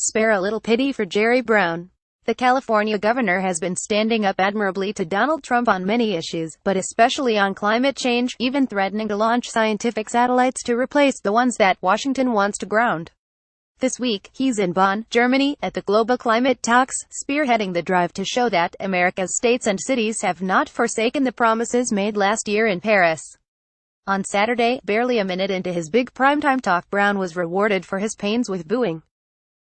Spare a little pity for Jerry Brown. The California governor has been standing up admirably to Donald Trump on many issues, but especially on climate change, even threatening to launch scientific satellites to replace the ones that Washington wants to ground. This week, he's in Bonn, Germany, at the global climate talks, spearheading the drive to show that America's states and cities have not forsaken the promises made last year in Paris. On Saturday, barely a minute into his big primetime talk, Brown was rewarded for his pains with booing.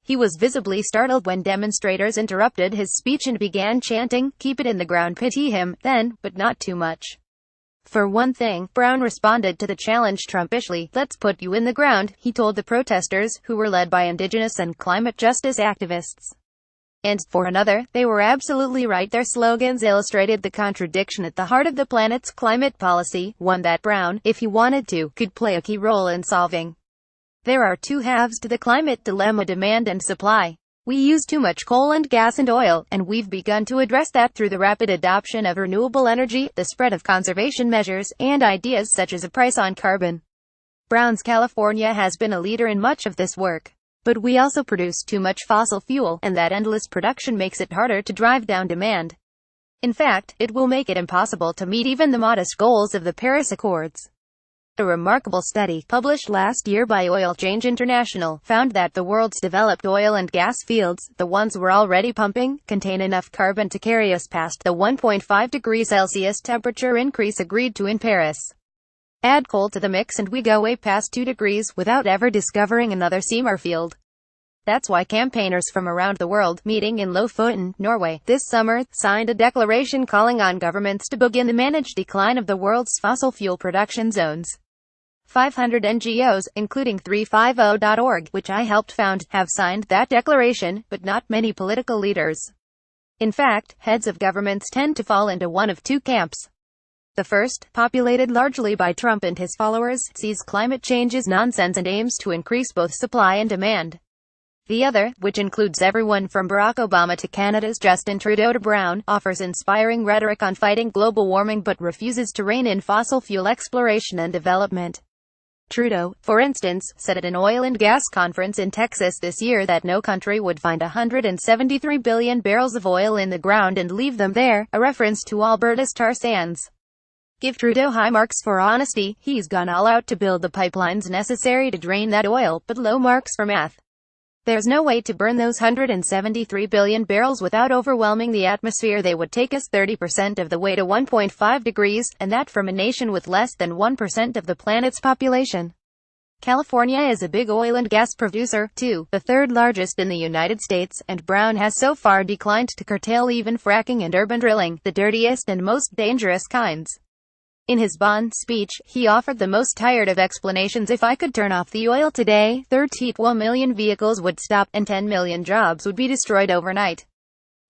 He was visibly startled when demonstrators interrupted his speech and began chanting, "Keep it in the ground, pity him," then, but not too much. For one thing, Brown responded to the challenge trumpishly. "Let's put you in the ground," he told the protesters, who were led by indigenous and climate justice activists. And, for another, they were absolutely right. Their slogans illustrated the contradiction at the heart of the planet's climate policy, one that Brown, if he wanted to, could play a key role in solving. There are two halves to the climate dilemma: demand and supply. We use too much coal and gas and oil, and we've begun to address that through the rapid adoption of renewable energy, the spread of conservation measures, and ideas such as a price on carbon. Brown's California has been a leader in much of this work. But we also produce too much fossil fuel, and that endless production makes it harder to drive down demand. In fact, it will make it impossible to meet even the modest goals of the Paris Accords. A remarkable study, published last year by Oil Change International, found that the world's developed oil and gas fields, the ones we're already pumping, contain enough carbon to carry us past the 1.5 degrees Celsius temperature increase agreed to in Paris. Add coal to the mix and we go way past 2 degrees without ever discovering another Seymour field. That's why campaigners from around the world, meeting in Lofoten, Norway, this summer, signed a declaration calling on governments to begin the managed decline of the world's fossil fuel production zones. 500 NGOs, including 350.org, which I helped found, have signed that declaration, but not many political leaders. In fact, heads of governments tend to fall into one of two camps. The first, populated largely by Trump and his followers, sees climate change as nonsense and aims to increase both supply and demand. The other, which includes everyone from Barack Obama to Canada's Justin Trudeau to Brown, offers inspiring rhetoric on fighting global warming but refuses to rein in fossil fuel exploration and development. Trudeau, for instance, said at an oil and gas conference in Texas this year that no country would find 173 billion barrels of oil in the ground and leave them there, a reference to Alberta's tar sands. Give Trudeau high marks for honesty. He's gone all out to build the pipelines necessary to drain that oil, but low marks for math. There's no way to burn those 173 billion barrels without overwhelming the atmosphere. They would take us 30% of the way to 1.5 degrees, and that from a nation with less than 1% of the planet's population. California is a big oil and gas producer, too, the third largest in the United States, and Brown has so far declined to curtail even fracking and urban drilling, the dirtiest and most dangerous kinds. In his Bonn speech, he offered the most tired of explanations. If I could turn off the oil today, 31 million vehicles would stop, and 10 million jobs would be destroyed overnight.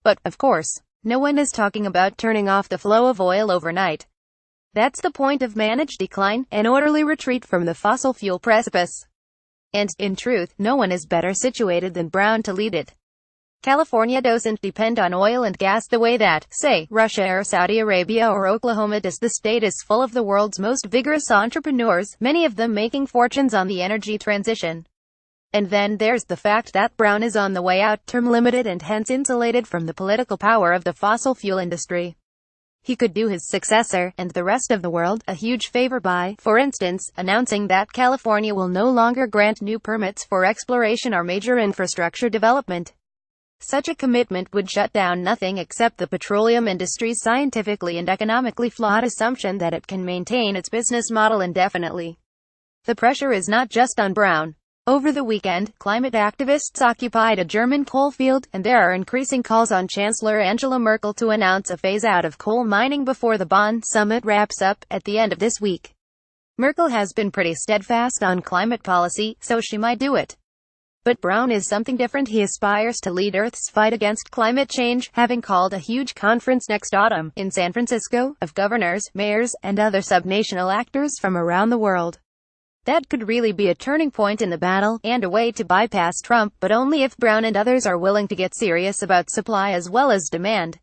But, of course, no one is talking about turning off the flow of oil overnight. That's the point of managed decline, an orderly retreat from the fossil fuel precipice. And, in truth, no one is better situated than Brown to lead it. California doesn't depend on oil and gas the way that, say, Russia or Saudi Arabia or Oklahoma does. The state is full of the world's most vigorous entrepreneurs, many of them making fortunes on the energy transition. And then there's the fact that Brown is on the way out, term limited and hence insulated from the political power of the fossil fuel industry. He could do his successor, and the rest of the world, a huge favor by, for instance, announcing that California will no longer grant new permits for exploration or major infrastructure development. Such a commitment would shut down nothing except the petroleum industry's scientifically and economically flawed assumption that it can maintain its business model indefinitely. The pressure is not just on Brown. Over the weekend, climate activists occupied a German coal field, and there are increasing calls on Chancellor Angela Merkel to announce a phase-out of coal mining before the Bonn summit wraps up at the end of this week. Merkel has been pretty steadfast on climate policy, so she might do it. But Brown is something different. He aspires to lead Earth's fight against climate change, having called a huge conference next autumn, in San Francisco, of governors, mayors, and other subnational actors from around the world. That could really be a turning point in the battle, and a way to bypass Trump, but only if Brown and others are willing to get serious about supply as well as demand.